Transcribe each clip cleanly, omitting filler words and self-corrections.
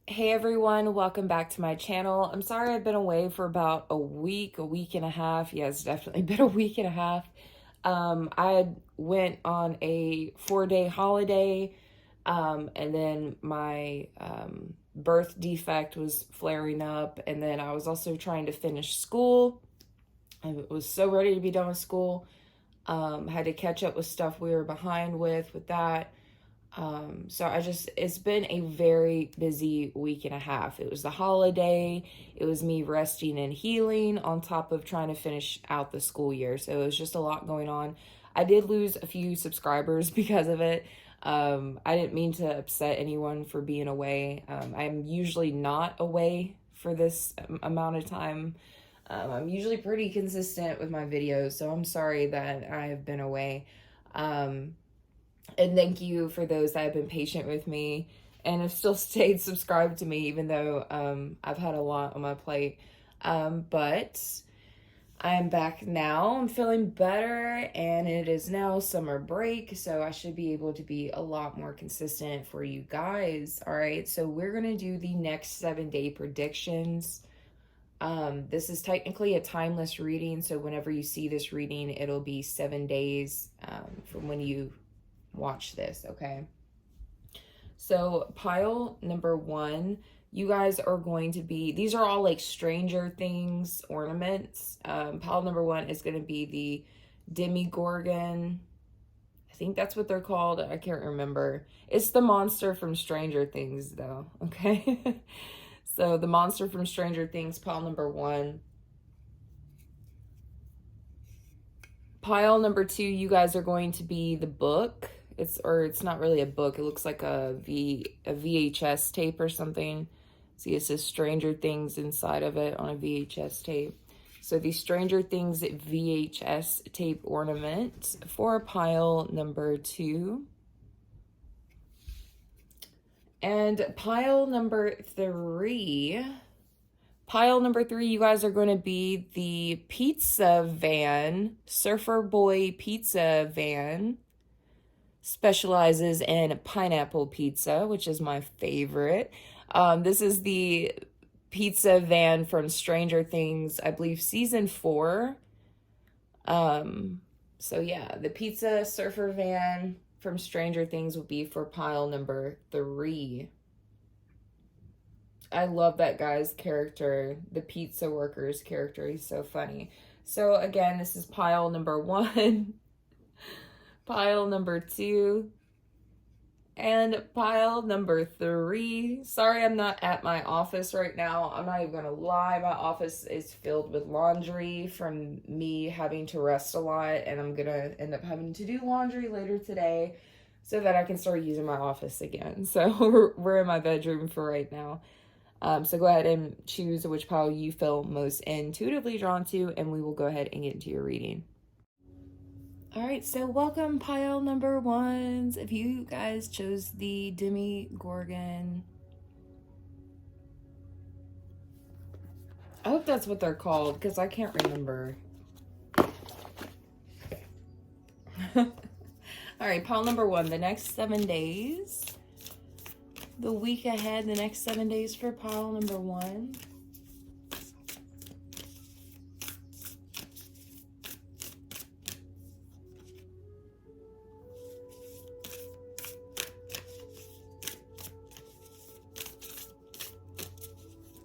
Hey everyone, welcome back to my channel. I'm sorry I've been away for about a week and a half. Yeah, it's definitely been a week and a half. I went on a 4-day holiday, and then my birth defect was flaring up, and then I was also trying to finish school. I was so ready to be done with school. Had to catch up with stuff we were behind with that. It's been a very busy week and a half. It was the holiday, it was me resting and healing on top of trying to finish out the school year. So it was just a lot going on. I did lose a few subscribers because of it. I didn't mean to upset anyone for being away. I'm usually not away for this amount of time. I'm usually pretty consistent with my videos, so I'm sorry that I have been away. And thank you for those that have been patient with me and have still stayed subscribed to me, even though I've had a lot on my plate. But I'm back now. I'm feeling better, and it is now summer break, so I should be able to be a lot more consistent for you guys. All right, so we're going to do the next 7-day predictions. This is technically a timeless reading, so whenever you see this reading, it'll be 7 days from when you watch this, okay? So pile number 1, you guys are going to be, these are all like Stranger Things ornaments. Pile number 1 is going to be the Demogorgon. I think that's what they're called. I can't remember. It's the monster from Stranger Things though, okay? So the monster from Stranger Things, pile number 1. Pile number 2, you guys are going to be the book. It's not really a book. It looks like a VHS tape or something. See, it says Stranger Things inside of it on a VHS tape. So the Stranger Things VHS tape ornament for pile number 2. And pile number 3. Pile number 3, you guys are going to be the pizza van, Surfer Boy Pizza Van. Specializes in pineapple pizza, which is my favorite. This is the pizza van from Stranger Things, I believe season 4. So yeah, the pizza surfer van from Stranger Things will be for pile number 3. I love that guy's character, the pizza worker's character. He's so funny. So again, this is pile number 1. Pile number 2, and pile number 3. Sorry, I'm not at my office right now. I'm not even gonna lie. My office is filled with laundry from me having to rest a lot, and I'm gonna end up having to do laundry later today so that I can start using my office again. So we're in my bedroom for right now. So go ahead and choose which pile you feel most intuitively drawn to, and we will go ahead and get into your reading. All right, so welcome pile number 1s. If you guys chose the Demogorgon, I hope that's what they're called because I can't remember. All right, pile number 1, the next 7 days. The week ahead, the next 7 days for pile number 1.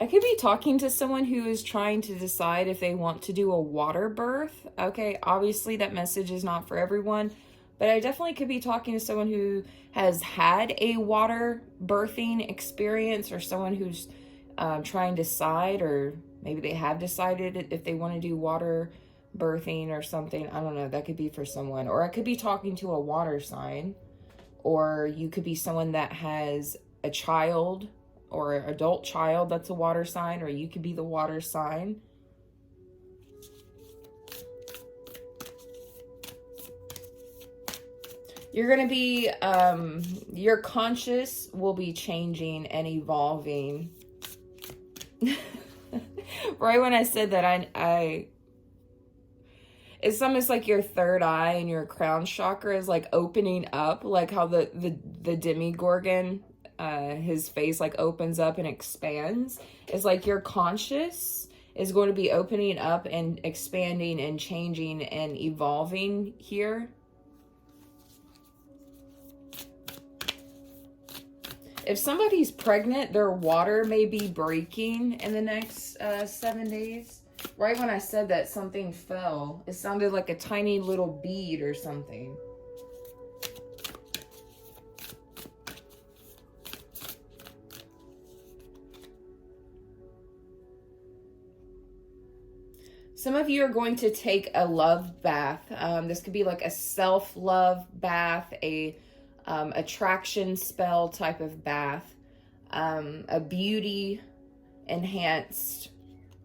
I could be talking to someone who is trying to decide if they want to do a water birth. Okay, obviously that message is not for everyone, but I definitely could be talking to someone who has had a water birthing experience, or someone who's trying to decide, or maybe they have decided if they want to do water birthing or something. I don't know. That could be for someone. Or I could be talking to a water sign, or you could be someone that has a child or adult child that's a water sign, or you could be the water sign. You're going to be, your conscious will be changing and evolving. Right when I said that, it's almost like your third eye and your crown chakra is like opening up, like how the Demogorgon his face like opens up and expands, is like your conscious is going to be opening up and expanding and changing and evolving here. If somebody's pregnant, their water may be breaking in the next 7 days. Right when I said that, something fell. It sounded like a tiny little bead or something. Some of you are going to take a love bath. This could be like a self-love bath, a attraction spell type of bath, a beauty enhanced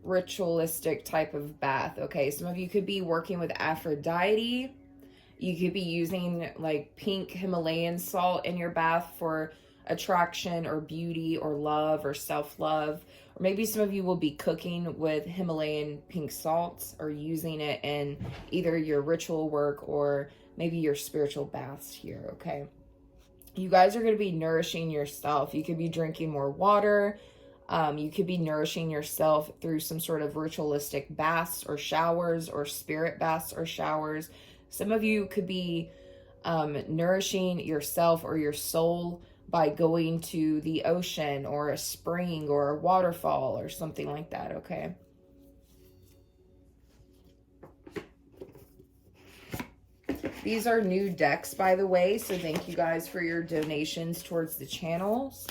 ritualistic type of bath. Okay, some of you could be working with Aphrodite. You could be using like pink Himalayan salt in your bath for attraction or beauty or love or self-love. Or maybe some of you will be cooking with Himalayan pink salts or using it in either your ritual work or maybe your spiritual baths here, okay? You guys are going to be nourishing yourself. You could be drinking more water. You could be nourishing yourself through some sort of ritualistic baths or showers or spirit baths or showers. Some of you could be nourishing yourself or your soul by going to the ocean or a spring or a waterfall or something like that, okay? These are new decks, by the way, so thank you guys for your donations towards the channels.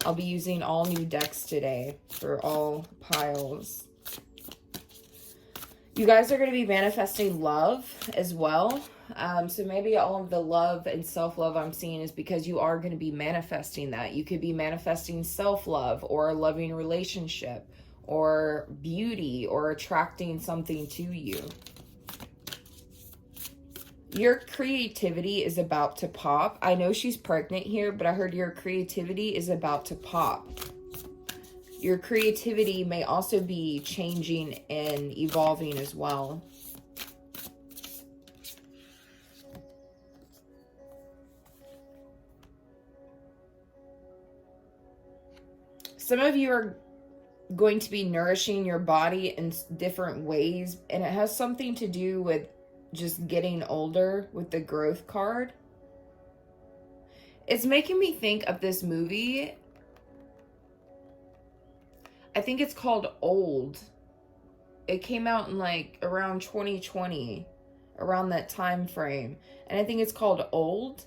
I'll be using all new decks today for all piles. You guys are going to be manifesting love as well. So maybe all of the love and self-love I'm seeing is because you are going to be manifesting that. You could be manifesting self-love or a loving relationship or beauty or attracting something to you. Your creativity is about to pop. I know she's pregnant here, but I heard your creativity is about to pop. Your creativity may also be changing and evolving as well. Some of you are going to be nourishing your body in different ways, and it has something to do with just getting older with the growth card. It's making me think of this movie. I think it's called Old. It came out in like around 2020, around that time frame. And I think it's called Old.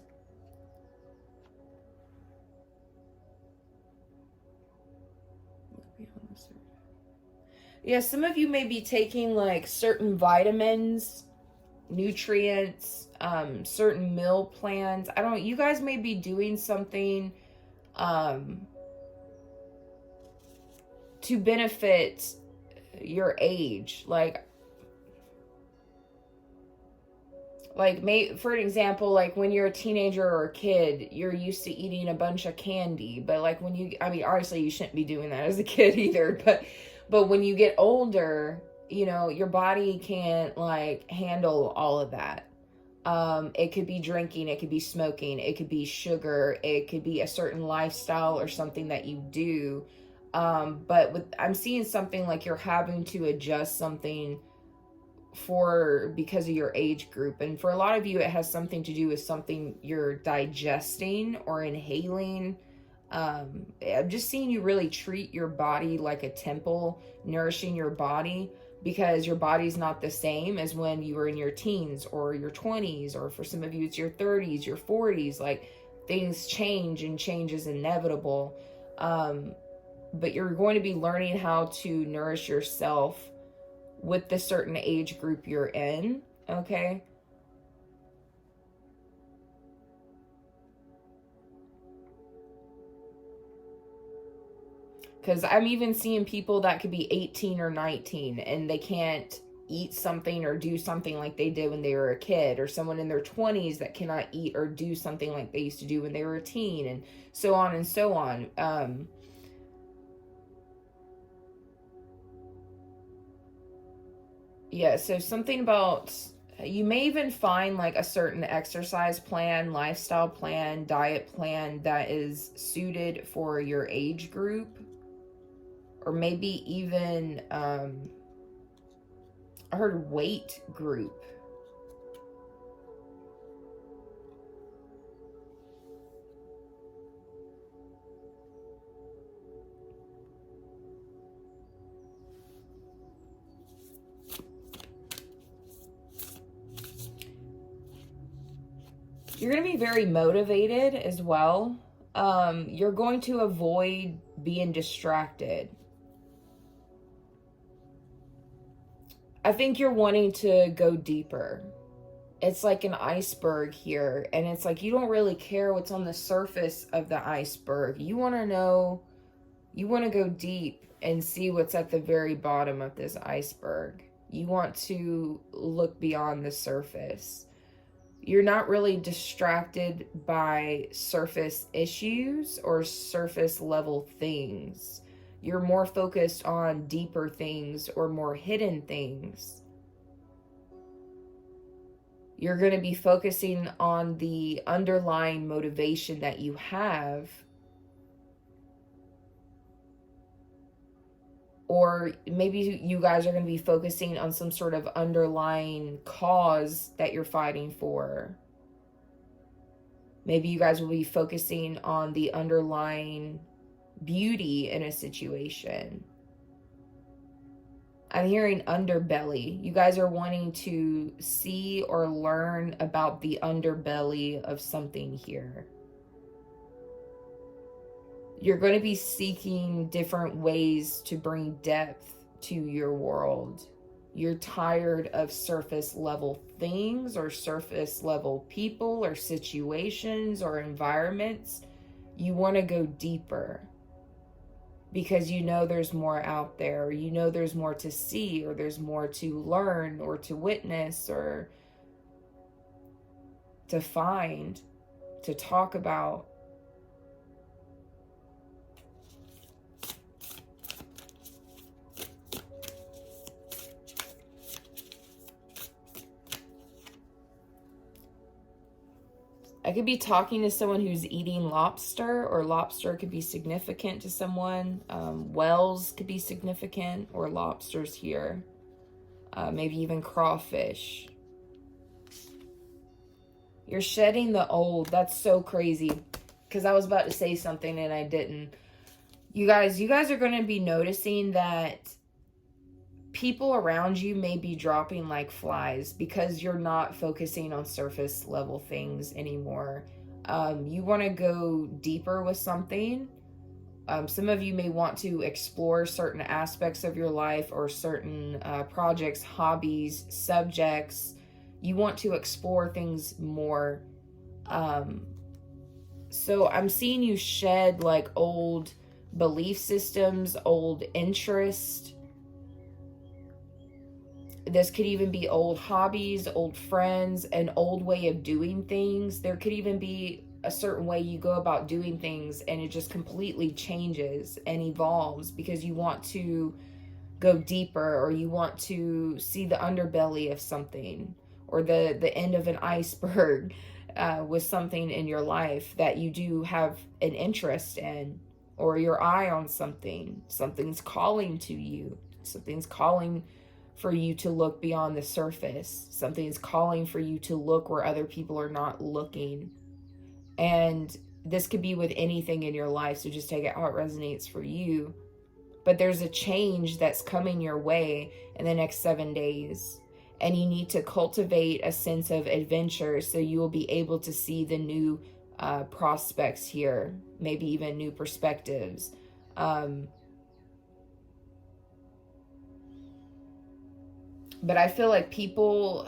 Yeah, some of you may be taking like certain vitamins, nutrients, certain meal plans. I don't know, you guys may be doing something to benefit your age. Like for an example, like when you're a teenager or a kid, you're used to eating a bunch of candy, but like when you, I mean, obviously you shouldn't be doing that as a kid either, but when you get older, you know, your body can't like handle all of that. It could be drinking, it could be smoking, it could be sugar, it could be a certain lifestyle or something that you do. But I'm seeing something like you're having to adjust something because of your age group. And for a lot of you, it has something to do with something you're digesting or inhaling. I'm just seeing you really treat your body like a temple, nourishing your body, because your body's not the same as when you were in your teens or your 20s, or for some of you, it's your 30s, your 40s. Like things change and change is inevitable. But you're going to be learning how to nourish yourself with the certain age group you're in, okay? Because I'm even seeing people that could be 18 or 19 and they can't eat something or do something like they did when they were a kid, or someone in their 20s that cannot eat or do something like they used to do when they were a teen, and so on and so on. Yeah, so something about You may even find like a certain exercise plan, lifestyle plan, diet plan that is suited for your age group, or maybe even I heard weight group. You're going to be very motivated as well. You're going to avoid being distracted. I think you're wanting to go deeper. It's like an iceberg here, and it's like you don't really care what's on the surface of the iceberg. You want to know, you want to go deep and see what's at the very bottom of this iceberg. You want to look beyond the surface. You're not really distracted by surface issues or surface level things. You're more focused on deeper things or more hidden things. You're going to be focusing on the underlying motivation that you have. Or maybe you guys are going to be focusing on some sort of underlying cause that you're fighting for. Maybe you guys will be focusing on the underlying beauty in a situation. I'm hearing underbelly. You guys are wanting to see or learn about the underbelly of something here. You're going to be seeking different ways to bring depth to your world. You're tired of surface level things or surface level people or situations or environments. You want to go deeper because you know there's more out there. Or you know there's more to see, or there's more to learn or to witness or to find, to talk about. I could be talking to someone who's eating lobster, or lobster could be significant to someone. Whales could be significant, or lobsters here. Maybe even crawfish. You're shedding the old. That's so crazy. Because I was about to say something and I didn't. You guys are going to be noticing that people around you may be dropping like flies because you're not focusing on surface level things anymore. You want to go deeper with something. Some of you may want to explore certain aspects of your life or certain projects, hobbies, subjects. You want to explore things more. So I'm seeing you shed like old belief systems, old interests. This could even be old hobbies, old friends, an old way of doing things. There could even be a certain way you go about doing things and it just completely changes and evolves because you want to go deeper, or you want to see the underbelly of something, or the end of an iceberg with something in your life that you do have an interest in, or your eye on something. Something's calling to you. Something's calling for you to look beyond the surface. Something's calling for you to look where other people are not looking. And this could be with anything in your life, so just take it how it resonates for you. But there's a change that's coming your way in the next 7 days. And you need to cultivate a sense of adventure so you will be able to see the new prospects here, maybe even new perspectives. But I feel like people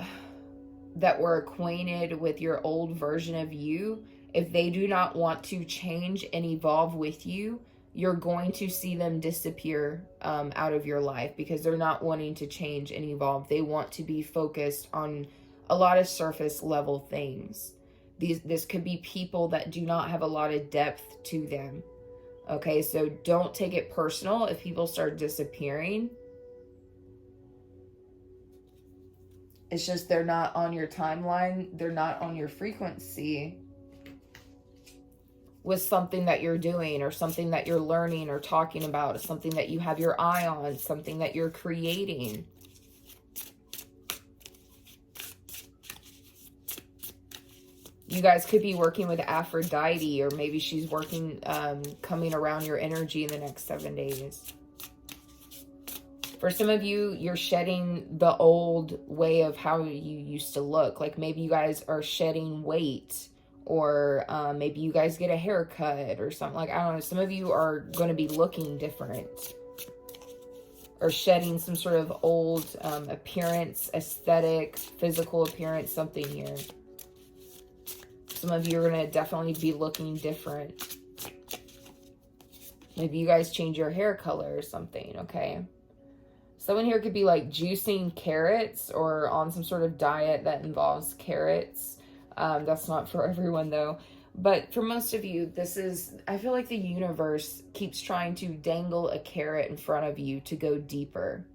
that were acquainted with your old version of you, if they do not want to change and evolve with you, you're going to see them disappear out of your life because they're not wanting to change and evolve. They want to be focused on a lot of surface level things. This could be people that do not have a lot of depth to them. Okay, so don't take it personal if people start disappearing. It's just they're not on your timeline. They're not on your frequency with something that you're doing or something that you're learning or talking about, something that you have your eye on, something that you're creating. You guys could be working with Aphrodite, or maybe she's working, coming around your energy in the next 7 days. For some of you, you're shedding the old way of how you used to look. Like maybe you guys are shedding weight, or maybe you guys get a haircut or something. Like, I don't know. Some of you are going to be looking different, or shedding some sort of old appearance, aesthetic, physical appearance, something here. Some of you are going to definitely be looking different. Maybe you guys change your hair color or something, okay? Someone here could be like juicing carrots or on some sort of diet that involves carrots. That's not for everyone though. But for most of you, this is, I feel like the universe keeps trying to dangle a carrot in front of you to go deeper.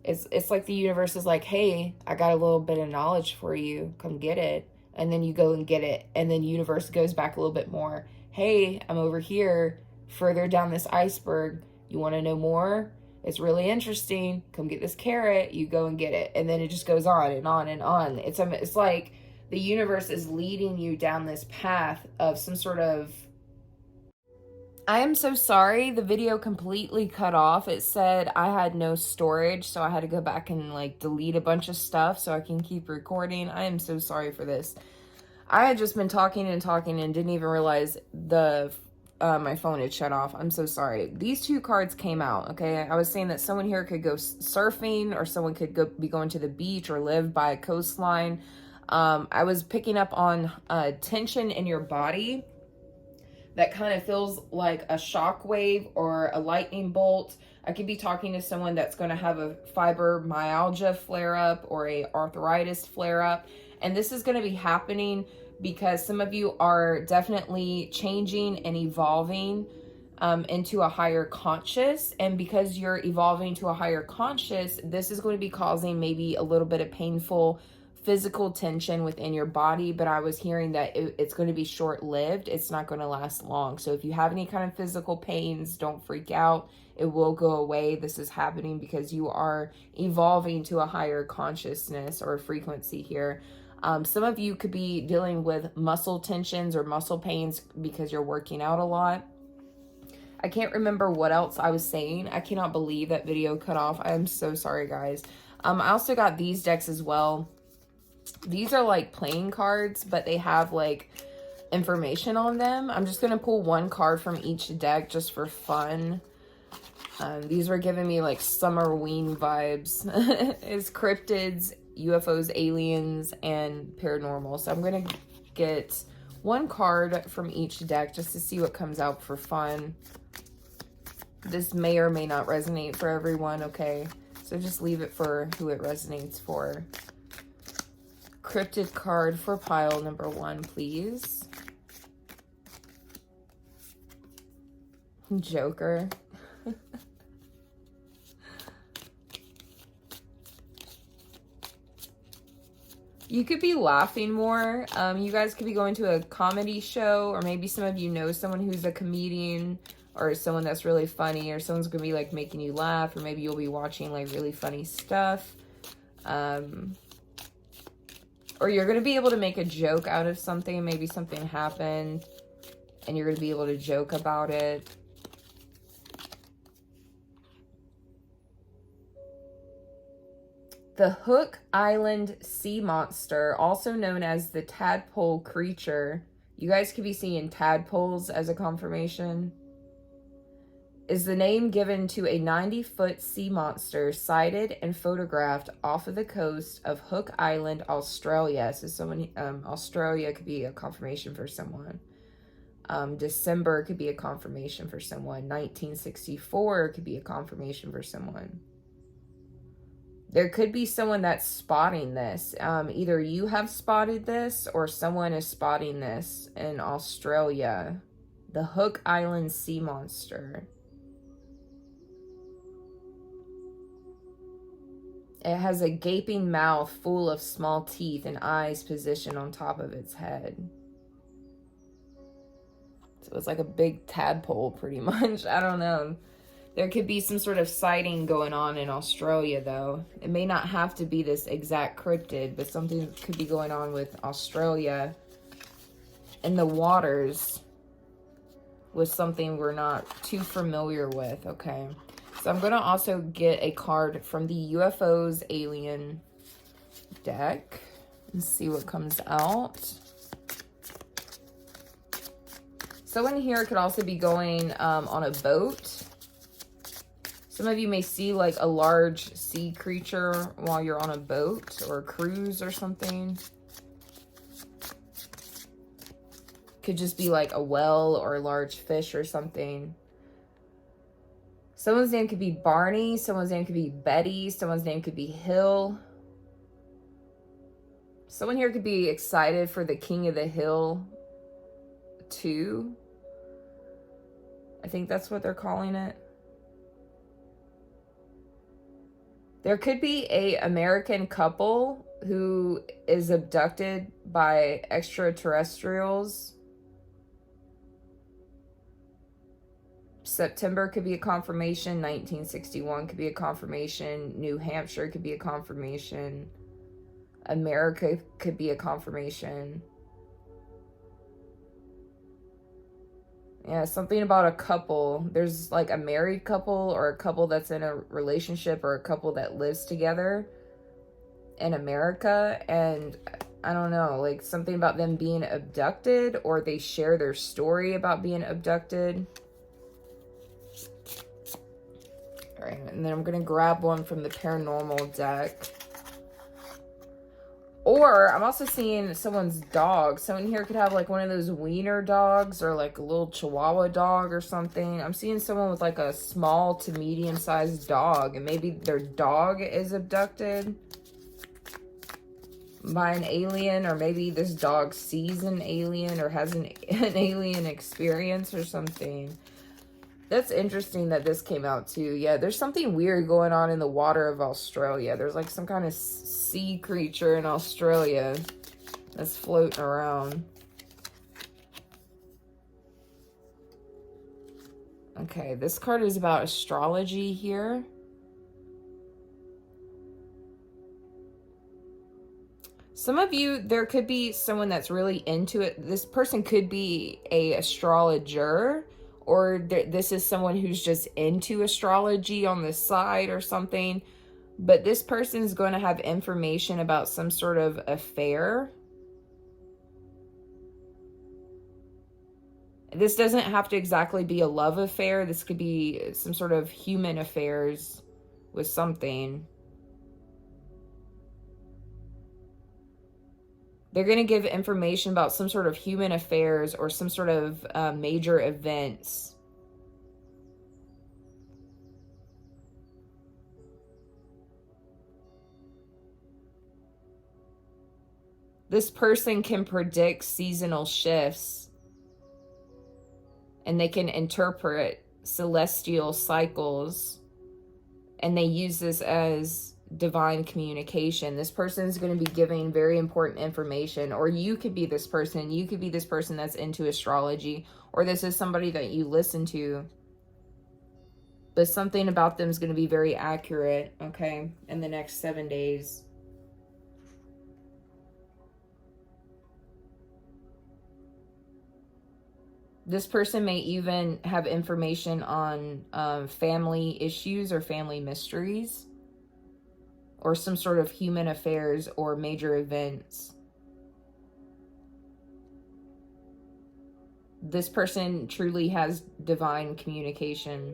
It's like the universe is like, hey, I got a little bit of knowledge for you. Come get it. And then you go and get it. And then the universe goes back a little bit more. Hey, I'm over here further down this iceberg. You want to know more? It's really interesting. Come get this carrot. You go and get it. And then it just goes on and on and on. It's like the universe is leading you down this path of some sort of... I am so sorry. The video completely cut off. It said I had no storage, so I had to go back and like delete a bunch of stuff so I can keep recording. I am so sorry for this. I had just been talking and didn't even realize my phone had shut off. I'm so sorry. These two cards came out, okay? I was saying that someone here could go surfing, or someone could be going to the beach or live by a coastline. I was picking up on tension in your body that kind of feels like a shock wave or a lightning bolt. I could be talking to someone that's going to have a fibromyalgia flare-up or a arthritis flare-up. And this is going to be happening because some of you are definitely changing and evolving into a higher conscious. And because you're evolving to a higher conscious, this is going to be causing maybe a little bit of painful physical tension within your body. But I was hearing that it's going to be short-lived. It's not going to last long. So if you have any kind of physical pains, don't freak out. It will go away. This is happening because you are evolving to a higher consciousness or frequency here. Some of you could be dealing with muscle tensions or muscle pains because you're working out a lot. I can't remember what else I was saying. I cannot believe that video cut off. I am so sorry, guys. I also got these decks as well. These are like playing cards, but they have like information on them. I'm just going to pull one card from each deck just for fun. These were giving me like Summerween vibes. It's cryptids, UFOs, aliens, and paranormal. So I'm going to get one card from each deck just to see what comes out for fun. This may or may not resonate for everyone, okay? So just leave it for who it resonates for. Cryptid card for pile number 1, please. Joker. You could be laughing more. You guys could be going to a comedy show, or maybe some of you know someone who's a comedian, or someone that's really funny, or someone's gonna be like making you laugh, or maybe you'll be watching like really funny stuff. Or you're gonna be able to make a joke out of something. Maybe something happened and you're gonna be able to joke about it. The Hook Island sea monster, also known as the tadpole creature. You guys could be seeing tadpoles as a confirmation. Is the name given to a 90-foot sea monster sighted and photographed off of the coast of Hook Island, Australia. So someone, Australia could be a confirmation for someone. December could be a confirmation for someone. 1964 could be a confirmation for someone. There could be someone that's spotting this. Either you have spotted this or someone is spotting this in Australia. The Hook Island sea monster. It has a gaping mouth full of small teeth and eyes positioned on top of its head. So it's like a big tadpole, pretty much. I don't know. There could be some sort of sighting going on in Australia, though. It may not have to be this exact cryptid, but something could be going on with Australia in the waters with something we're not too familiar with, okay? So I'm going to also get a card from the UFOs Alien deck and see what comes out. Someone here could also be going on a boat. Some of you may see like a large sea creature while you're on a boat or a cruise or something. Could just be like a whale or a large fish or something. Someone's name could be Barney. Someone's name could be Betty. Someone's name could be Hill. Someone here could be excited for the King of the Hill 2. I think that's what they're calling it. There could be a American couple who is abducted by extraterrestrials. September could be a confirmation. 1961 could be a confirmation. New Hampshire could be a confirmation. America could be a confirmation. Yeah, something about a couple. There's like a married couple or a couple that's in a relationship or a couple that lives together in America. And I don't know, like something about them being abducted, or they share their story about being abducted. All right, and then I'm going to grab one from the paranormal deck. Or I'm also seeing someone's dog. Someone here could have like one of those wiener dogs or like a little Chihuahua dog or something. I'm seeing someone with like a small to medium-sized dog, and maybe their dog is abducted by an alien, or maybe this dog sees an alien or has an alien experience or something. That's interesting that this came out too. Yeah, there's something weird going on in the water of Australia. There's like some kind of sea creature in Australia that's floating around. Okay, this card is about astrology here. Some of you, there could be someone that's really into it. This person could be a astrologer, or this is someone who's just into astrology on the side or something. But this person is going to have information about some sort of affair. This doesn't have to exactly be a love affair. This could be some sort of human affairs with something. They're going to give information about some sort of human affairs or some sort of major events. This person can predict seasonal shifts, and they can interpret celestial cycles, and they use this as divine communication. This person is going to be giving very important information, or you could be this person. You could be this person that's into astrology, or this is somebody that you listen to. But something about them is going to be very accurate, okay, in the next 7 days. This person may even have information on family issues or family mysteries, or some sort of human affairs or major events. This person truly has divine communication.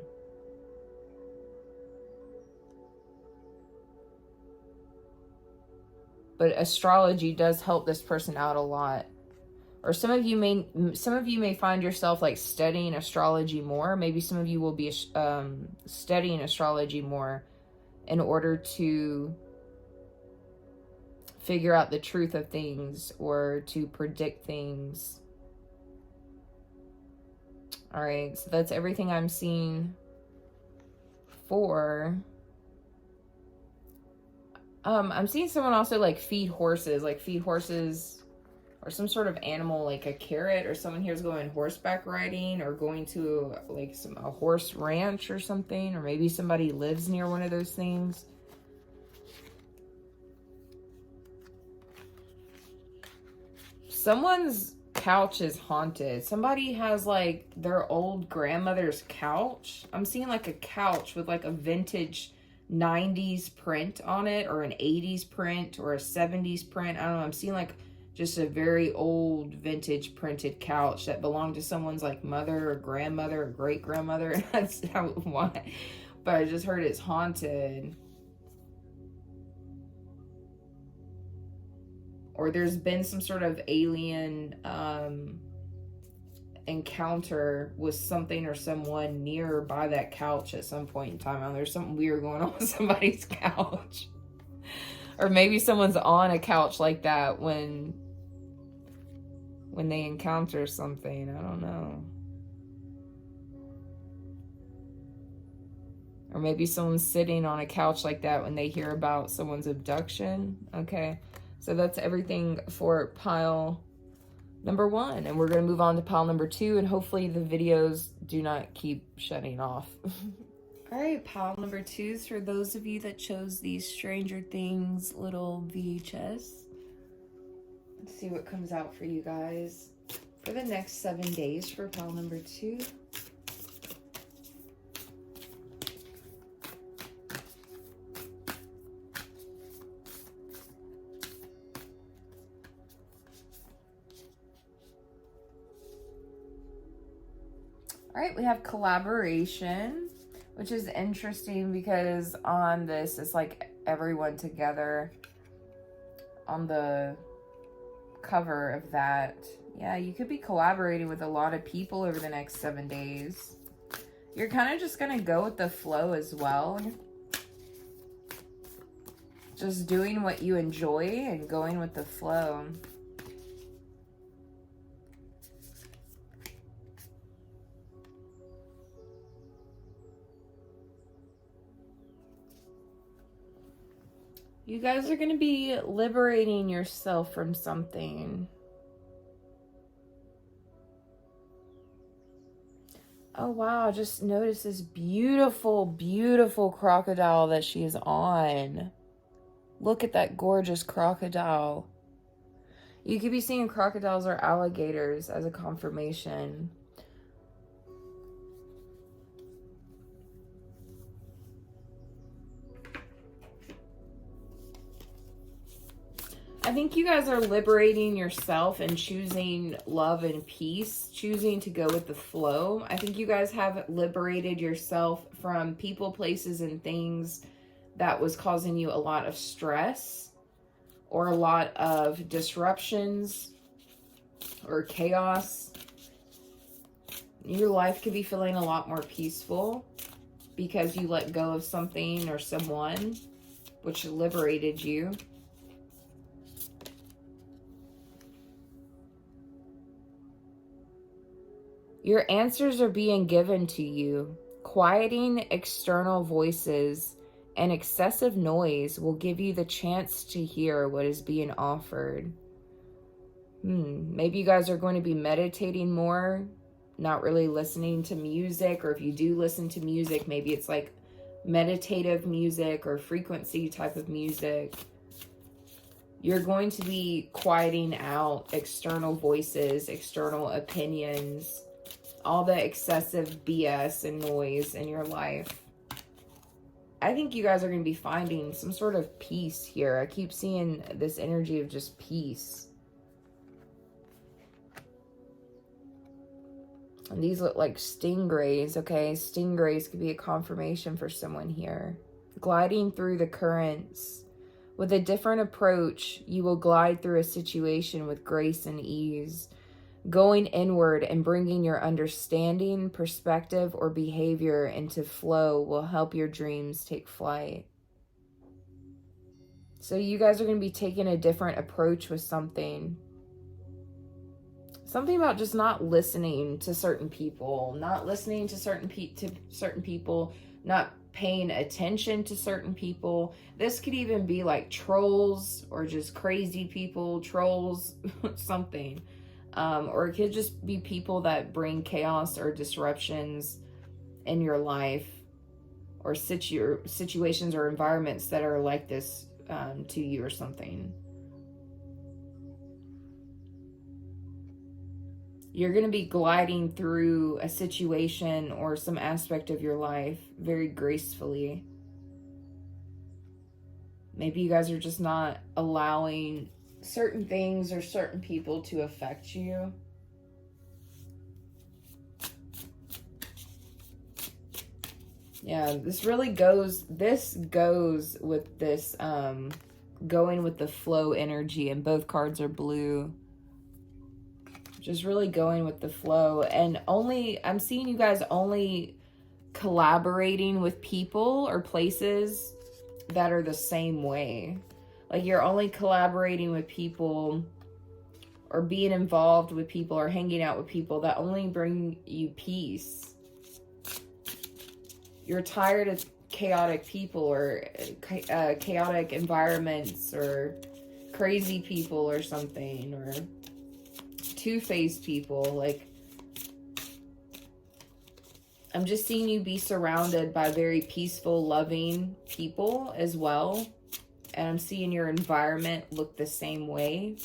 But astrology does help this person out a lot. Or some of you may find yourself like studying astrology more. Maybe some of you will be studying astrology more in order to figure out the truth of things or to predict things. All right, so that's everything I'm seeing for I'm seeing someone also like feed horses, or some sort of animal, like a carrot, or someone here's going horseback riding or going to like a horse ranch or something, or maybe somebody lives near one of those things. Someone's couch is haunted. Somebody has like their old grandmother's couch. I'm seeing like a couch with like a vintage 90s print on it, or an 80s print, or a 70s print. I don't know. I'm seeing like just a very old vintage printed couch that belonged to someone's like mother or grandmother or great grandmother. That's how why. But I just heard it's haunted. Or there's been some sort of alien encounter with something or someone nearby that couch at some point in time. There's something weird going on with somebody's couch. Or maybe someone's on a couch like that when they encounter something. I don't know. Or maybe someone's sitting on a couch like that when they hear about someone's abduction. Okay. So that's everything for pile number 1. And we're going to move on to pile number 2. And hopefully the videos do not keep shutting off. All right, pile number 2 is for those of you that chose these Stranger Things little VHS. Let's see what comes out for you guys for the next 7 days for pile number 2. All right, we have collaboration, which is interesting because on this, it's like everyone together on the cover of that. Yeah, you could be collaborating with a lot of people over the next 7 days. You're kind of just going to go with the flow as well. Just doing what you enjoy and going with the flow. You guys are going to be liberating yourself from something. Oh, wow. Just notice this beautiful, beautiful crocodile that she is on. Look at that gorgeous crocodile. You could be seeing crocodiles or alligators as a confirmation. I think you guys are liberating yourself and choosing love and peace, choosing to go with the flow. I think you guys have liberated yourself from people, places, and things that was causing you a lot of stress or a lot of disruptions or chaos. Your life could be feeling a lot more peaceful because you let go of something or someone, which liberated you. Your answers are being given to you. Quieting external voices and excessive noise will give you the chance to hear what is being offered. Maybe you guys are going to be meditating more, not really listening to music, or if you do listen to music, maybe it's like meditative music or frequency type of music. You're going to be quieting out external voices, external opinions, all the excessive BS and noise in your life. I think you guys are going to be finding some sort of peace here. I keep seeing this energy of just peace. And these look like stingrays, okay? Stingrays could be a confirmation for someone here. Gliding through the currents. With a different approach, you will glide through a situation with grace and ease. Going inward and bringing your understanding, perspective, or behavior into flow will help your dreams take flight. So you guys are going to be taking a different approach with something. Something about just not listening to certain people, not listening to certain people, not paying attention to certain people. This could even be like trolls or just crazy people, trolls, something. Or it could just be people that bring chaos or disruptions in your life, or situations or environments that are like this to you or something. You're going to be gliding through a situation or some aspect of your life very gracefully. Maybe you guys are just not allowing certain things or certain people to affect you. Yeah, this goes with this going with the flow energy, and both cards are blue. Just really going with the flow, and I'm seeing you guys only collaborating with people or places that are the same way. Like you're only collaborating with people or being involved with people or hanging out with people that only bring you peace. You're tired of chaotic people or chaotic environments or crazy people or something, or two-faced people. Like, I'm just seeing you be surrounded by very peaceful, loving people as well. And I'm seeing your environment look the same way.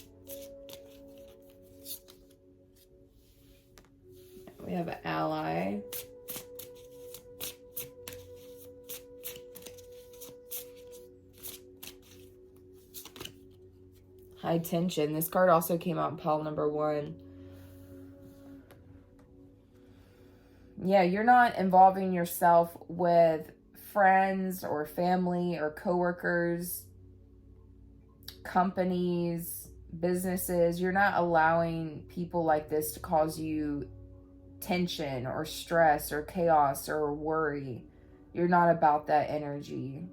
We have an ally. High tension. This card also came out in pile number 1. Yeah, you're not involving yourself with friends or family or coworkers, companies, businesses. You're not allowing people like this to cause you tension or stress or chaos or worry. You're not about that energy.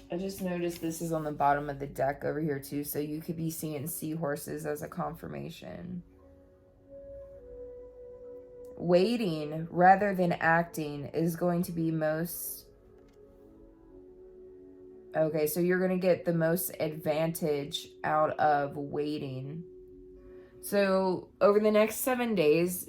I just noticed this is on the bottom of the deck over here too, so you could be seeing seahorses as a confirmation. Waiting rather than acting is going to be most... Okay, so you're going to get the most advantage out of waiting. So over the next 7 days,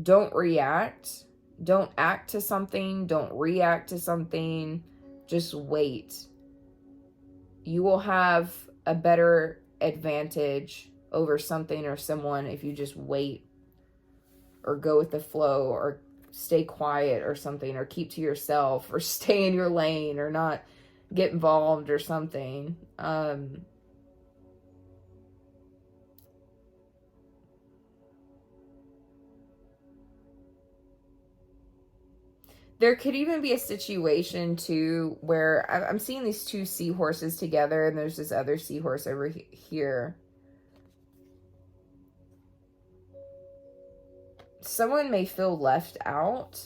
don't react. Don't act to something. Don't react to something. Just wait. You will have a better advantage over something or someone if you just wait, or go with the flow, or stay quiet or something, or keep to yourself, or stay in your lane, or not get involved or something. There could even be a situation too where I'm seeing these two seahorses together, and there's this other seahorse over here. Someone may feel left out.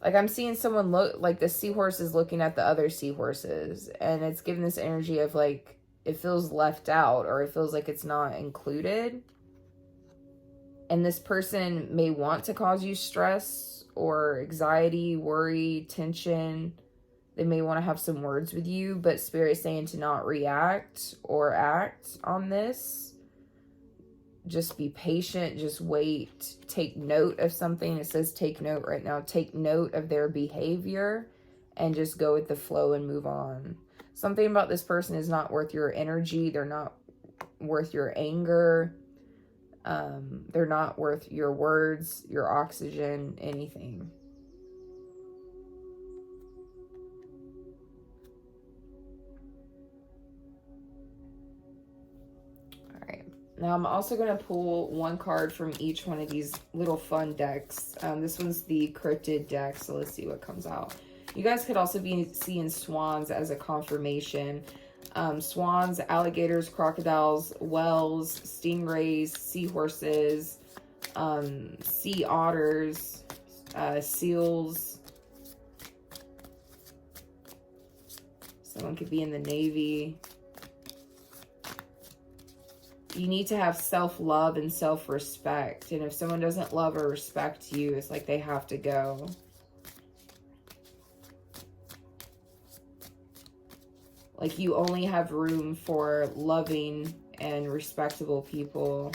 Like, I'm seeing someone look like the seahorse is looking at the other seahorses, and it's giving this energy of like it feels left out, or it feels like it's not included. And this person may want to cause you stress or anxiety, worry, tension. They may want to have some words with you, but Spirit is saying to not react or act on this. Just be patient. Just wait. Take note of something. It says take note right now. Take note of their behavior and just go with the flow and move on. Something about this person is not worth your energy. They're not worth your anger. They're not worth your words, your oxygen, anything. All right. Now I'm also going to pull one card from each one of these little fun decks. This one's the cryptid deck, so let's see what comes out. You guys could also be seeing swans as a confirmation. Swans, alligators, crocodiles, whales, stingrays, seahorses, sea otters, seals. Someone could be in the Navy. You need to have self-love and self-respect. And if someone doesn't love or respect you, it's like they have to go. Like you only have room for loving and respectable people,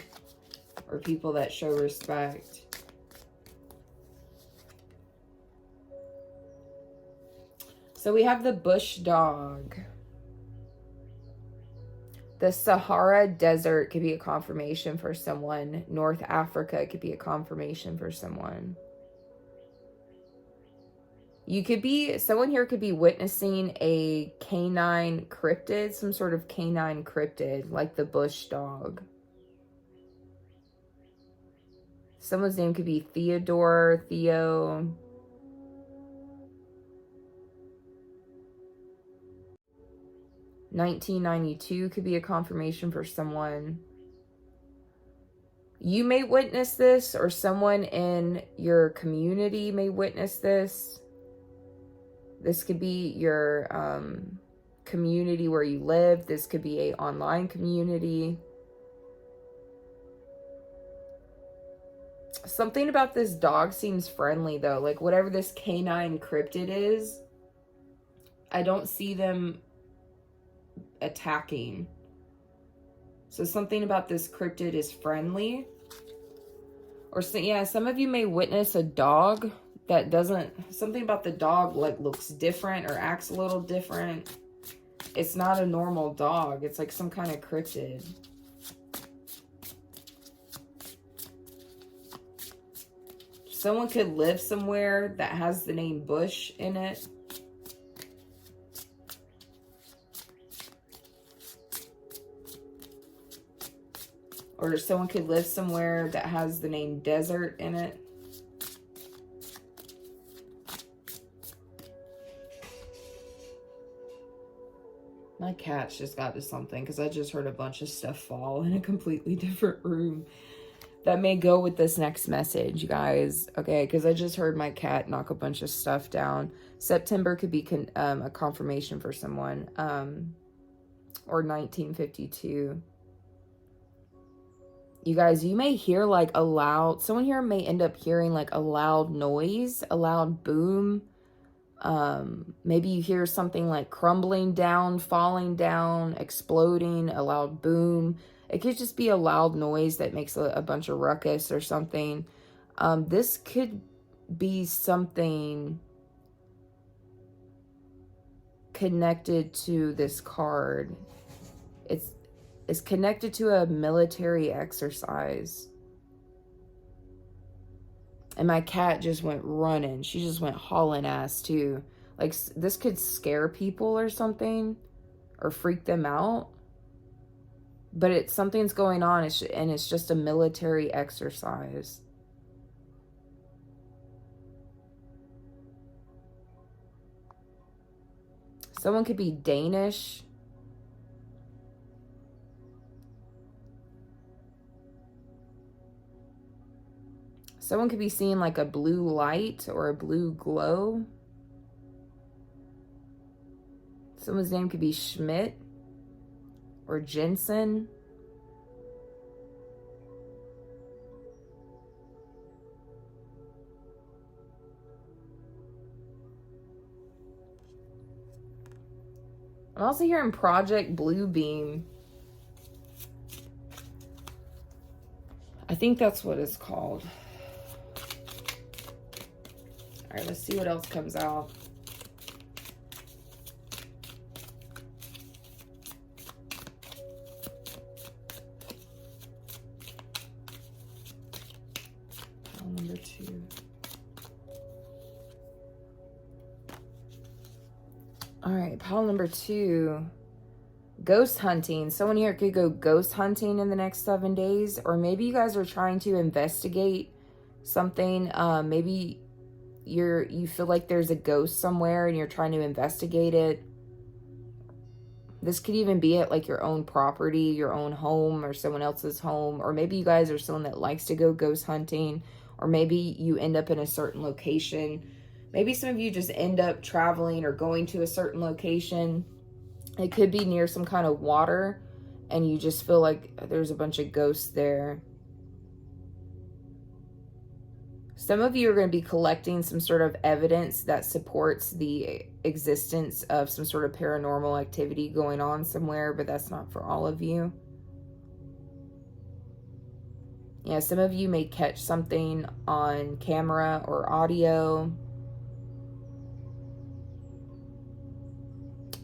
or people that show respect. So we have the bush dog. The Sahara Desert could be a confirmation for someone. North Africa could be a confirmation for someone. You could be, someone here could be witnessing a canine cryptid, some sort of canine cryptid, like the bush dog. Someone's name could be Theodore, Theo. $1992 could be a confirmation for someone. You may witness this, or someone in your community may witness this. This could be your community where you live. This could be an online community. Something about this dog seems friendly, though. Like, whatever this canine cryptid is, I don't see them attacking. So something about this cryptid is friendly. Or so, yeah, some of you may witness a dog that doesn't, something about the dog like looks different or acts a little different. It's not a normal dog. It's like some kind of cryptid. Someone could live somewhere that has the name Bush in it. Or someone could live somewhere that has the name Desert in it. My cat's just got to something because I just heard a bunch of stuff fall in a completely different room. That may go with this next message, you guys. Okay, because I just heard my cat knock a bunch of stuff down. September could be a confirmation for someone. Or 1952. You guys, you may hear like a loud, someone here may end up hearing like a loud noise, a loud boom. Maybe you hear something like crumbling down, falling down, exploding, a loud boom. It could just be a loud noise that makes a bunch of ruckus or something. This could be something connected to this card. It's connected to a military exercise. And my cat just went running. She just went hauling ass too. Like, this could scare people or something, or freak them out. But something's going on, and it's just a military exercise. Someone could be Danish. Someone could be seeing like a blue light or a blue glow. Someone's name could be Schmidt or Jensen. I'm also hearing Project Bluebeam. I think that's what it's called. All right, let's see what else comes out. Pile number 2. All right, pile number 2. Ghost hunting. Someone here could go ghost hunting in the next 7 days. Or maybe you guys are trying to investigate something. Maybe you feel like there's a ghost somewhere and you're trying to investigate it. This could even be at like your own property, your own home, or someone else's home. Or maybe you guys are someone that likes to go ghost hunting. Or maybe you end up in a certain location. Maybe some of you just end up traveling or going to a certain location. It could be near some kind of water, and you just feel like there's a bunch of ghosts there. Some of you are going to be collecting some sort of evidence that supports the existence of some sort of paranormal activity going on somewhere, but that's not for all of you. Yeah, some of you may catch something on camera or audio.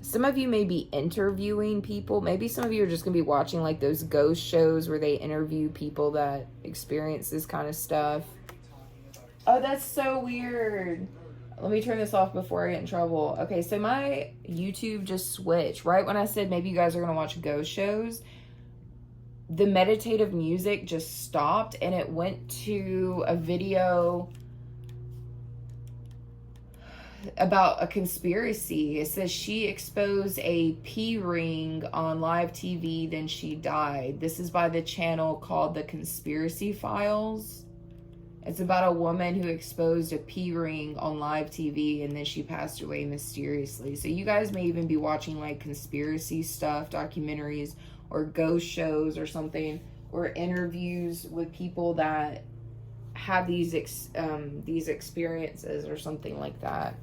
Some of you may be interviewing people. Maybe some of you are just going to be watching like those ghost shows where they interview people that experience this kind of stuff. Oh, that's so weird. Let me turn this off before I get in trouble. Okay, so my YouTube just switched. Right when I said maybe you guys are going to watch ghost shows, the meditative music just stopped and it went to a video about a conspiracy. It says she exposed a P ring on live TV, then she died. This is by the channel called The Conspiracy Files. It's about a woman who exposed a P ring on live TV and then she passed away mysteriously. So you guys may even be watching like conspiracy stuff, documentaries, or ghost shows or something, or interviews with people that have these experiences or something like that.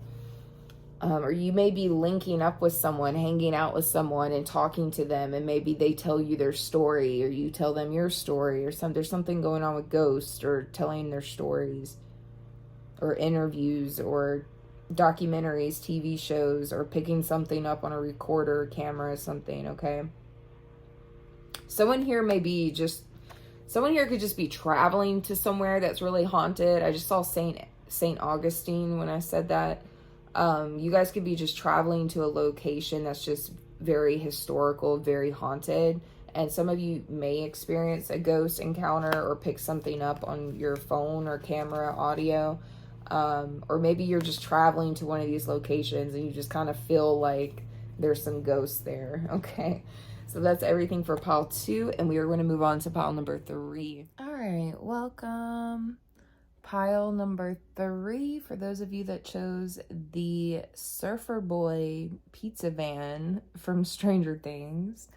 Or you may be linking up with someone, hanging out with someone and talking to them, and maybe they tell you their story or you tell them your story, or there's something going on with ghosts or telling their stories, or interviews or documentaries, TV shows, or picking something up on a recorder or camera or something, okay? Someone here could just be traveling to somewhere that's really haunted. I just saw Saint Augustine when I said that. You guys could be just traveling to a location that's just very historical, very haunted. And some of you may experience a ghost encounter or pick something up on your phone or camera, audio. Or maybe you're just traveling to one of these locations and you just kind of feel like there's some ghosts there, okay? So that's everything for pile 2, and we are going to move on to pile number 3. All right, welcome. Pile number 3, for those of you that chose the Surfer Boy pizza van from Stranger Things,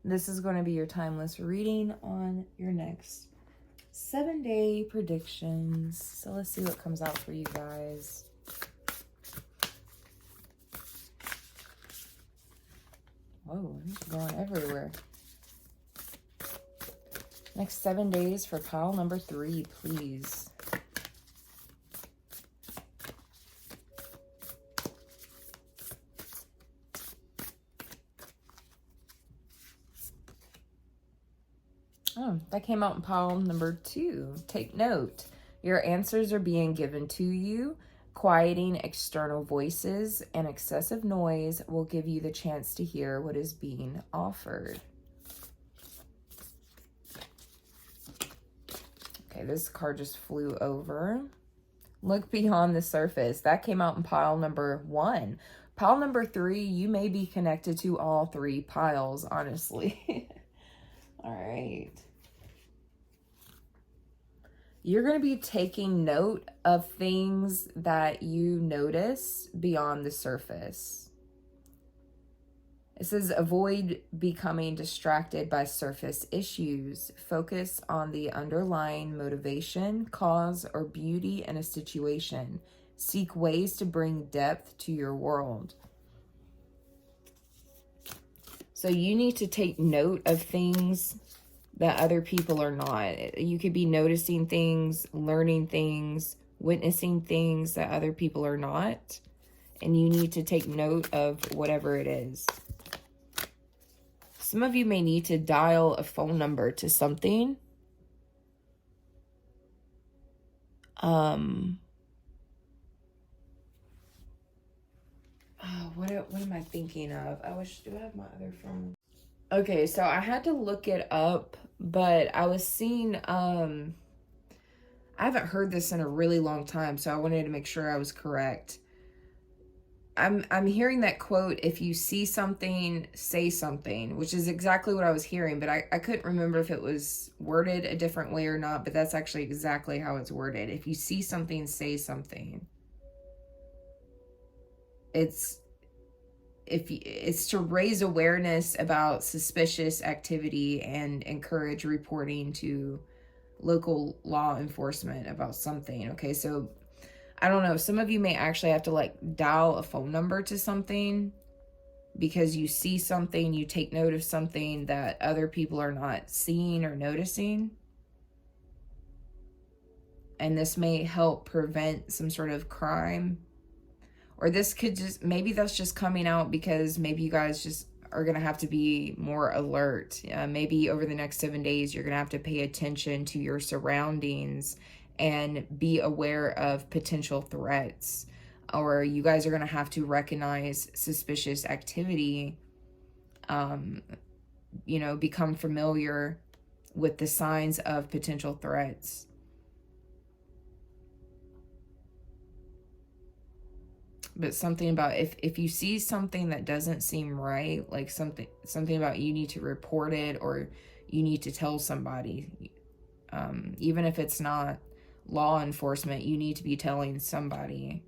this is going to be your timeless reading on your next 7-day predictions. So let's see what comes out for you guys. Whoa, I'm going everywhere. Next 7 days for pile number 3, please. Oh, that came out in pile number 2. Take note. Your answers are being given to you. Quieting external voices and excessive noise will give you the chance to hear what is being offered. Okay, this card just flew over. Look beyond the surface. That came out in pile number 1. Pile number 3, you may be connected to all 3 piles, honestly. All right. You're going to be taking note of things that you notice beyond the surface. It says avoid becoming distracted by surface issues. Focus on the underlying motivation, cause, or beauty in a situation. Seek ways to bring depth to your world. So you need to take note of things that other people are not. You could be noticing things, learning things, witnessing things that other people are not. And you need to take note of whatever it is. Some of you may need to dial a phone number to something. What am I thinking of? Do I have my other phone? Okay, so I had to look it up, but I was seeing, I haven't heard this in a really long time, so I wanted to make sure I was correct. I'm hearing that quote, if you see something, say something, which is exactly what I was hearing, but I couldn't remember if it was worded a different way or not, but that's actually exactly how it's worded. If you see something, say something. It's it's to raise awareness about suspicious activity and encourage reporting to local law enforcement about something. Okay, so I don't know, some of you may actually have to like dial a phone number to something because you see something, you take note of something that other people are not seeing or noticing. And this may help prevent some sort of crime. Or this could just, maybe that's just coming out because maybe you guys just are going to have to be more alert. Maybe over the next 7 days, you're going to have to pay attention to your surroundings and be aware of potential threats. Or you guys are going to have to recognize suspicious activity, become familiar with the signs of potential threats. But something about if you see something that doesn't seem right, like something about you need to report it or you need to tell somebody, even if it's not law enforcement, you need to be telling somebody.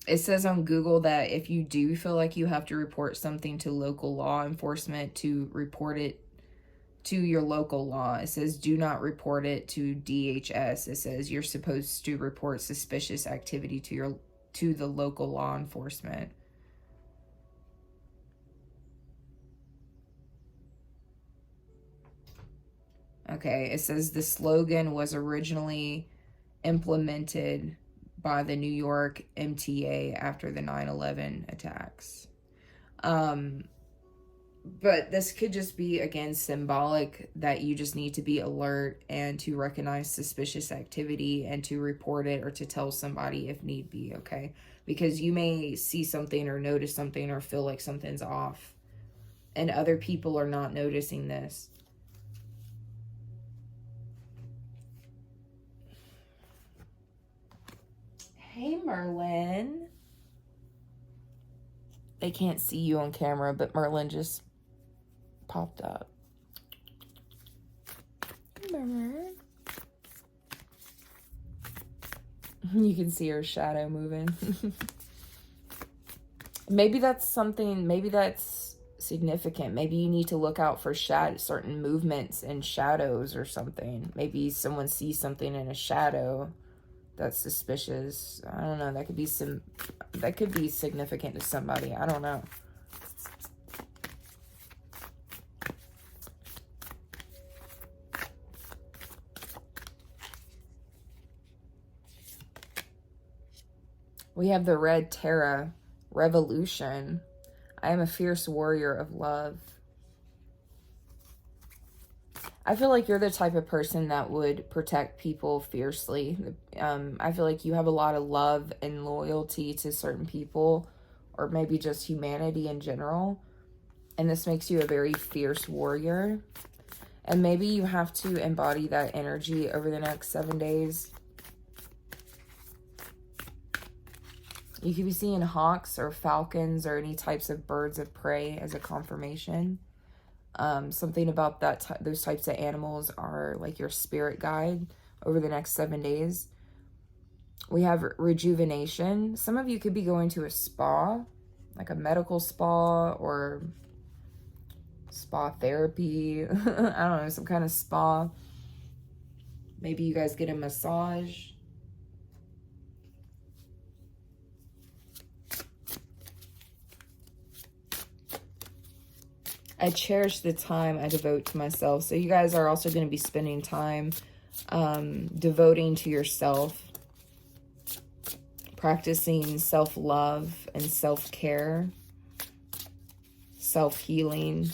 It says on Google that if you do feel like you have to report something to local law enforcement, to report it to your local law. It says do not report it to DHS. It says you're supposed to report suspicious activity to the local law enforcement. Okay, it says the slogan was originally implemented by the New York MTA after the 9/11 attacks. But this could just be, again, symbolic that you just need to be alert and to recognize suspicious activity and to report it or to tell somebody if need be, okay? Because you may see something or notice something or feel like something's off and other people are not noticing this. Hey, Merlin. They can't see you on camera, but Merlin just popped up. Merlin. You can see her shadow moving. Maybe that's something, maybe that's significant. Maybe you need to look out for certain movements and shadows or something. Maybe someone sees something in a shadow that's suspicious. I don't know. That could be significant to somebody. I don't know. We have the red Terra, revolution. I am a fierce warrior of love. I feel like you're the type of person that would protect people fiercely. I feel like you have a lot of love and loyalty to certain people, or maybe just humanity in general. And this makes you a very fierce warrior. And maybe you have to embody that energy over the next 7 days. You could be seeing hawks or falcons or any types of birds of prey as a confirmation. Something about those types of animals are like your spirit guide over the next 7 days. We have rejuvenation. Some of you could be going to a spa, like a medical spa or spa therapy. I don't know, some kind of spa. Maybe you guys get a massage. I cherish the time I devote to myself. So you guys are also going to be spending time devoting to yourself, practicing self-love and self-care, self-healing.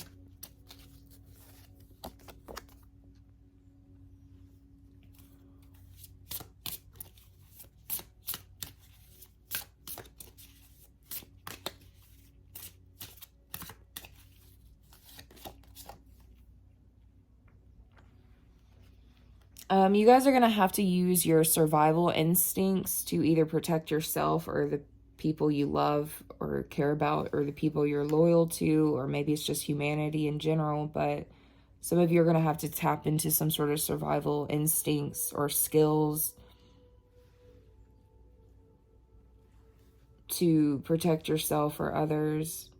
You guys are going to have to use your survival instincts to either protect yourself or the people you love or care about or the people you're loyal to, or maybe it's just humanity in general. But Some of you are going to have to tap into some sort of survival instincts or skills to protect yourself or others.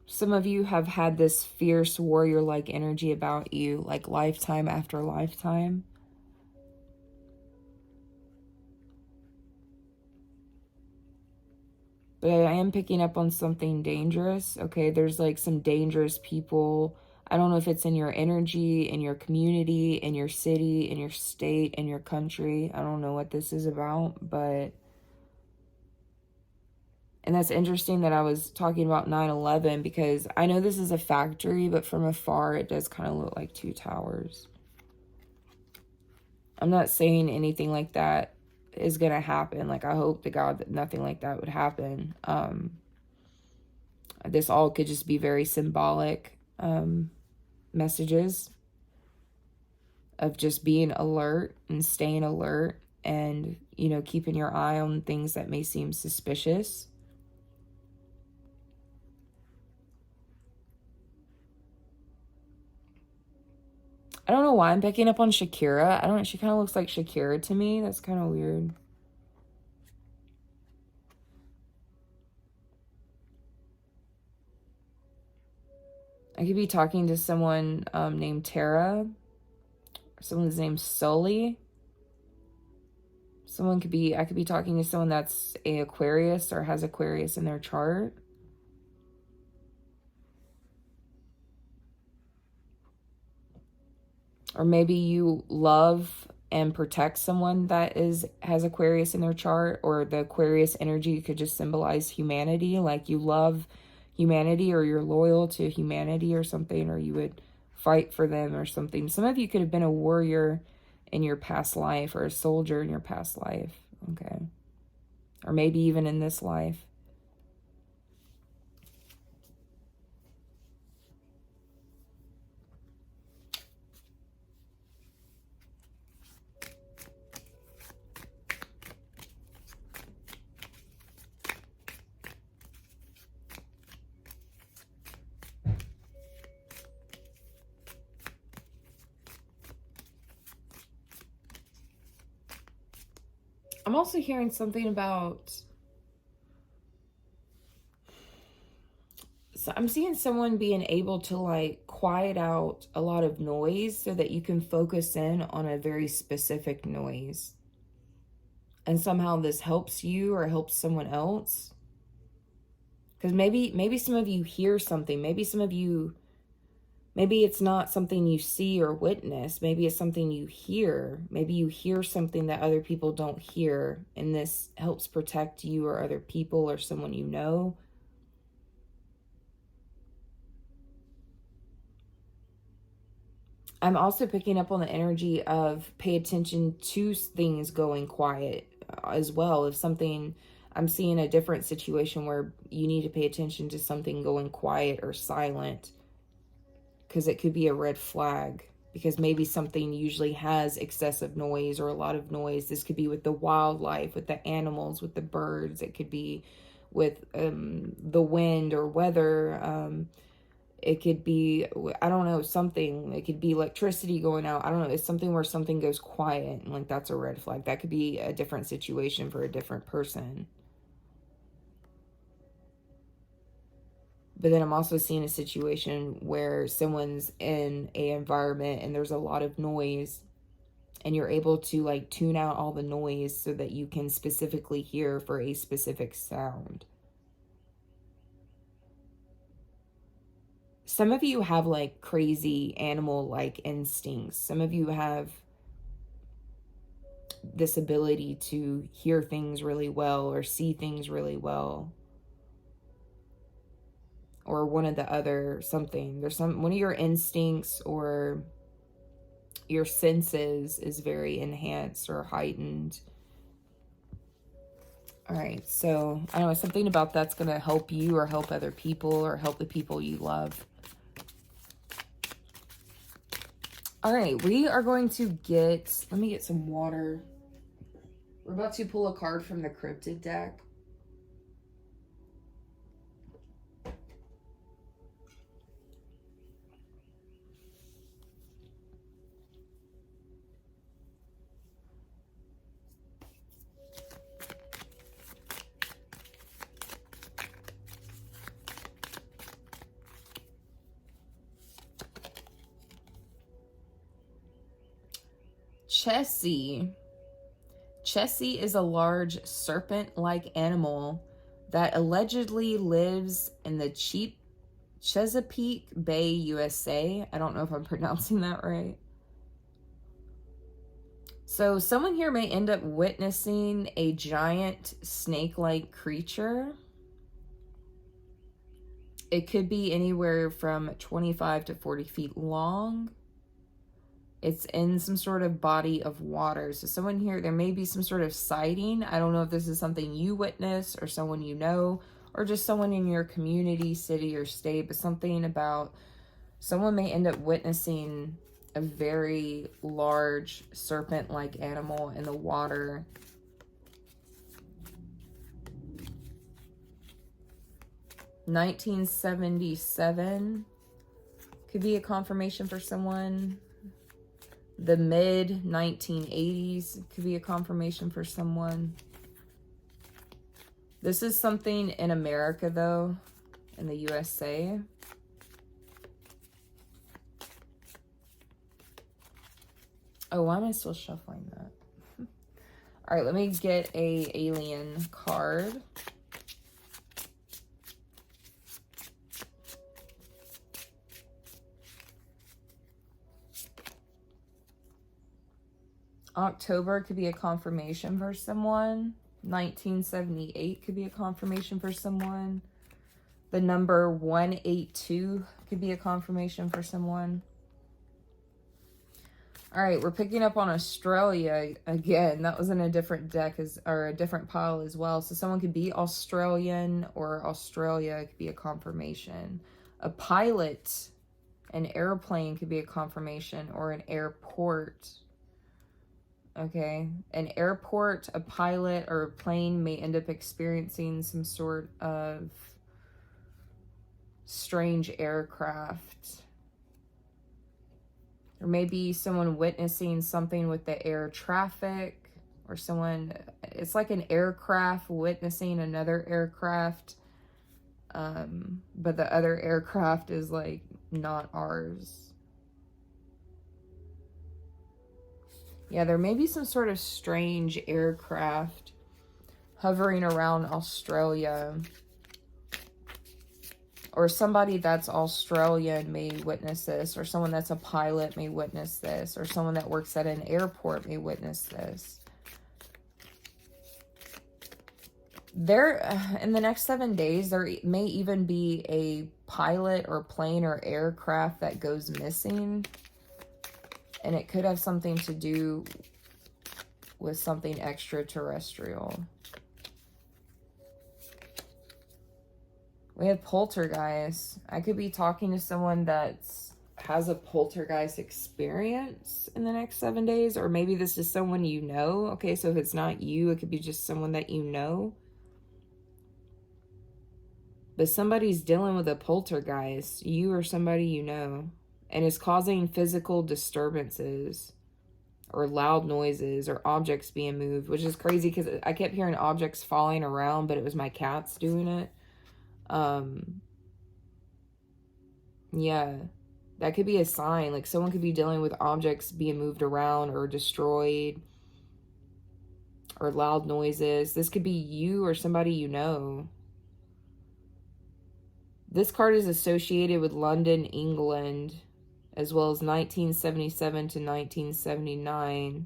Some of you have had this fierce warrior-like energy about you, like lifetime after lifetime. But I am picking up on something dangerous, okay? There's like some dangerous people. I don't know if it's in your energy, in your community, in your city, in your state, in your country. I don't know what this is about, but... And that's interesting that I was talking about 9/11 because I know this is a factory, but from afar it does kind of look like two towers. I'm not saying anything like that is going to happen. Like, I hope to God that nothing like that would happen. This all could just be very symbolic messages of just being alert and staying alert and, you know, keeping your eye on things that may seem suspicious. I don't know why I'm picking up on Shakira. She kind of looks like Shakira to me. That's kind of weird. I could be talking to someone named Tara. Someone's named Sully. I could be talking to someone that's a Aquarius or has Aquarius in their chart. Or maybe you love and protect someone that has Aquarius in their chart, or the Aquarius energy could just symbolize humanity, like you love humanity or you're loyal to humanity or something, or you would fight for them or something. Some of you could have been a warrior in your past life or a soldier in your past life, okay? Or maybe even in this life. I'm also hearing something about... So I'm seeing someone being able to like quiet out a lot of noise so that you can focus in on a very specific noise. And somehow this helps you or helps someone else. Because maybe some of you hear something. Maybe it's not something you see or witness. Maybe it's something you hear. Maybe you hear something that other people don't hear. And this helps protect you or other people or someone you know. I'm also picking up on the energy of pay attention to things going quiet as well. If something, I'm seeing a different situation where you need to pay attention to something going quiet or silent, because it could be a red flag, because maybe something usually has excessive noise or a lot of noise. This could be with the wildlife, with the animals, with the birds. It could be with the wind or weather. It could be, I don't know, something. It could be electricity going out. I don't know. It's something where something goes quiet, and like that's a red flag. That could be a different situation for a different person. But then I'm also seeing a situation where someone's in an environment and there's a lot of noise, and you're able to like tune out all the noise so that you can specifically hear for a specific sound. Some of you have like crazy animal-like instincts. Some of you have this ability to hear things really well or see things really well. Or one of the other something. There's one of your instincts or your senses is very enhanced or heightened. All right, so I don't know, something about that's going to help you or help other people or help the people you love. All right, we are going to let me get some water. We're about to pull a card from the Cryptid deck. Chessie. Chessie is a large serpent-like animal that allegedly lives in the Chesapeake Bay, USA. I don't know if I'm pronouncing that right. So someone here may end up witnessing a giant snake-like creature. It could be anywhere from 25 to 40 feet long. It's in some sort of body of water. So someone here, there may be some sort of sighting. I don't know if this is something you witness or someone you know, or just someone in your community, city, or state, but something about someone may end up witnessing a very large serpent-like animal in the water. (1977) could be a confirmation for someone. The mid-1980s could be a confirmation for someone. This is something in America, though, in the USA. Oh, why am I still shuffling that? All right, let me get a alien card. October could be a confirmation for someone. 1978 could be a confirmation for someone. The number 182 could be a confirmation for someone. All right, we're picking up on Australia again. That was in a different deck, or a different pile as well. So someone could be Australian, or Australia could be a confirmation. A pilot, an airplane could be a confirmation, or an airport. Okay, an airport, a pilot, or a plane may end up experiencing some sort of strange aircraft. Or maybe someone witnessing something with the air traffic, or someone, it's like an aircraft witnessing another aircraft, but the other aircraft is like not ours. Yeah, there may be some sort of strange aircraft hovering around Australia. Or somebody that's Australian may witness this, or someone that's a pilot may witness this, or someone that works at an airport may witness this. There, in the next 7 days, there may even be a pilot or plane or aircraft that goes missing. And it could have something to do with something extraterrestrial. We have poltergeist. I could be talking to someone that has a poltergeist experience in the next 7 days. Or maybe this is someone you know. Okay, so if it's not you, it could be just someone that you know. But somebody's dealing with a poltergeist. You or somebody you know. And is causing physical disturbances. Or loud noises. Or objects being moved. Which is crazy because I kept hearing objects falling around. But it was my cats doing it. Yeah, that could be a sign. Like someone could be dealing with objects being moved around or destroyed, or loud noises. This could be you or somebody you know. This card is associated with London, England, as well as 1977 to 1979.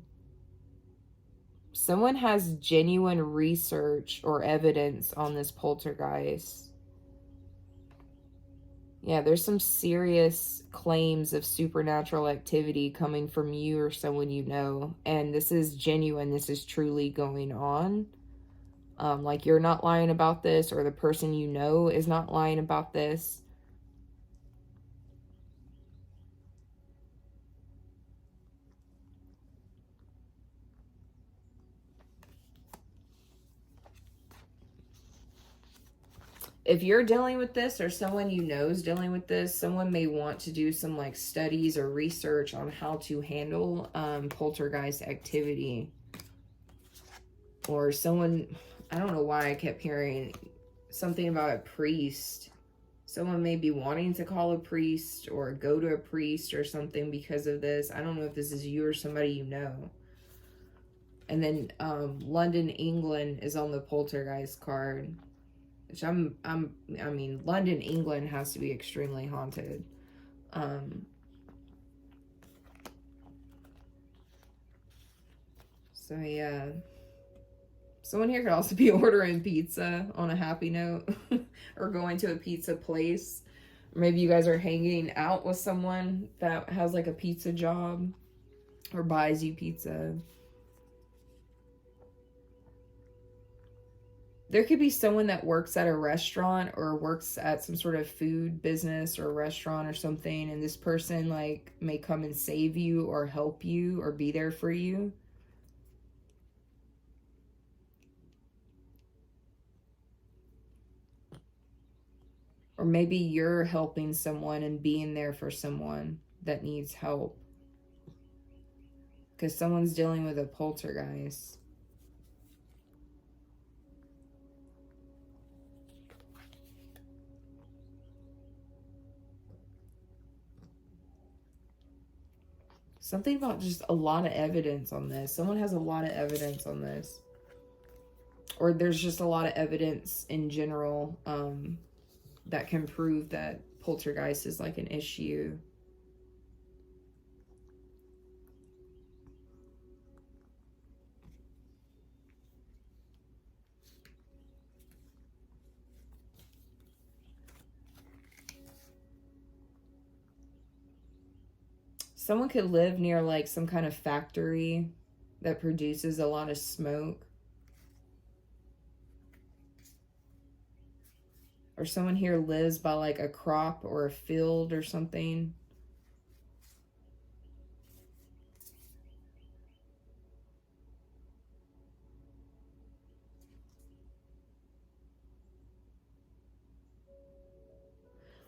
Someone has genuine research or evidence on this poltergeist. Yeah, there's some serious claims of supernatural activity coming from you or someone you know. And this is genuine. This is truly going on. Like you're not lying about this, or the person you know is not lying about this. If you're dealing with this, or someone you know is dealing with this, someone may want to do some like studies or research on how to handle poltergeist activity. Or someone, I don't know why I kept hearing something about a priest. Someone may be wanting to call a priest or go to a priest or something because of this. I don't know if this is you or somebody you know. And then London, England is on the poltergeist card. Which I mean, London, England has to be extremely haunted. So yeah. Someone here could also be ordering pizza on a happy note. Or going to a pizza place. Or maybe you guys are hanging out with someone that has like a pizza job. Or buys you pizza. There could be someone that works at a restaurant or works at some sort of food business or restaurant or something, and this person like may come and save you or help you or be there for you. Or maybe you're helping someone and being there for someone that needs help. Because someone's dealing with a poltergeist. Something about just a lot of evidence on this. Someone has a lot of evidence on this. Or there's just a lot of evidence in general that can prove that poltergeist is like an issue. Someone could live near like some kind of factory that produces a lot of smoke. Or someone here lives by like a crop or a field or something.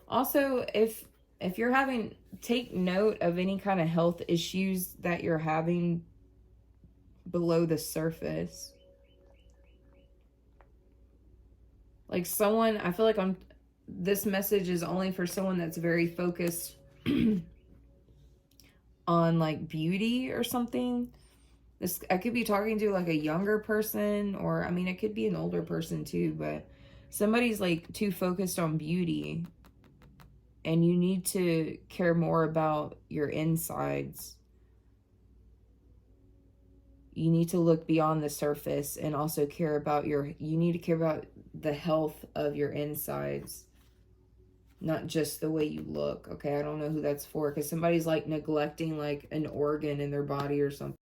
Also, if you're having, take note of any kind of health issues that you're having below the surface. Like someone, I feel like this message is only for someone that's very focused on like beauty or something. I could be talking to like a younger person, or I mean, it could be an older person too, but somebody's like too focused on beauty. And you need to care more about your insides. You need to look beyond the surface and also care about you need to care about the health of your insides. Not just the way you look. Okay, I don't know who that's for, because somebody's like neglecting like an organ in their body or something.